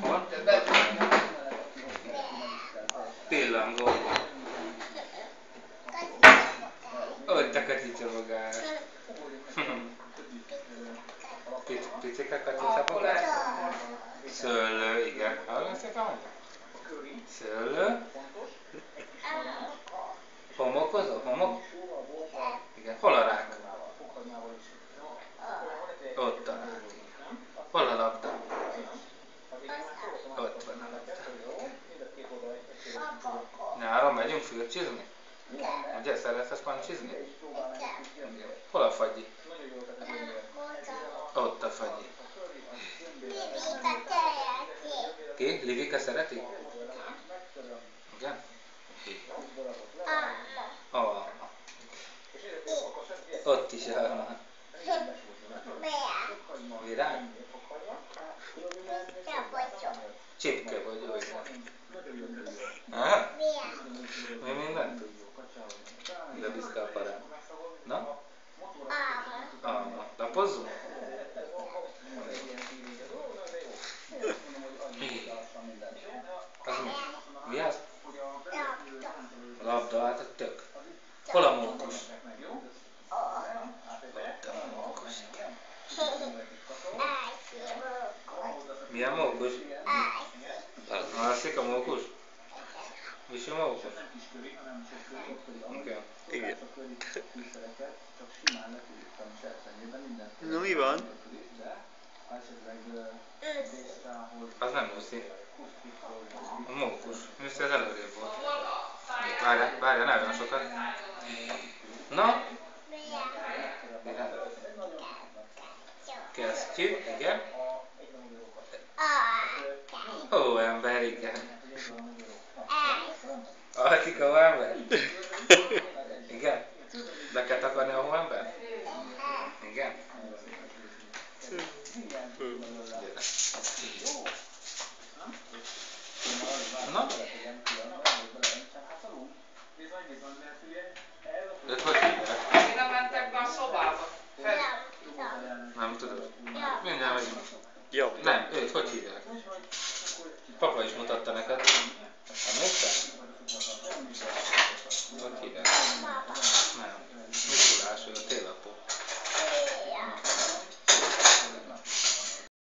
Hol? Pillangó. Ott a kacsicsapogás. Picike kacsicsapogás. Szőlő, igen. Hallom szépen mondja? Szőlő. Homokozó? Homok? Igen. Hol a rák? Ott a rák. Hol a labda? Ott van a labda. Nyáron megyünk fürcsizni? Ugye szeretsz pancsizni? Igen. Hol a fagyi? Ott a fagyi. Ki? Livika szereti? Igen? Alma. Ott is alma. Virág? Csipke vagy jó. Mi mindent tudsz? De biztos a parán. Na? Alma. Lapozzunk? Az mi? Mi az? Labda, hát a tök. Hol a mókus? Ott a mókus. Milyen mókus? Alszik a mókus? Visi a mókus? Okay. Igen. No, mi van? Az nem Lucy. A mókus. Lucy az előrébb volt. Várjál, ne olyan sokat. Na? Kezdjük, igen. Ó, ember, igen. Alszik a hóember? Igen? Be kell takarni a hóember? Igen? Na? Őt hogy hívják? Mire mentek be a szobába? Nem tudod? Mindjárt megyünk. Jó. Nem, őt hogy hívják? Papa is mutatta neked. Emlékszel? Hogy hívják?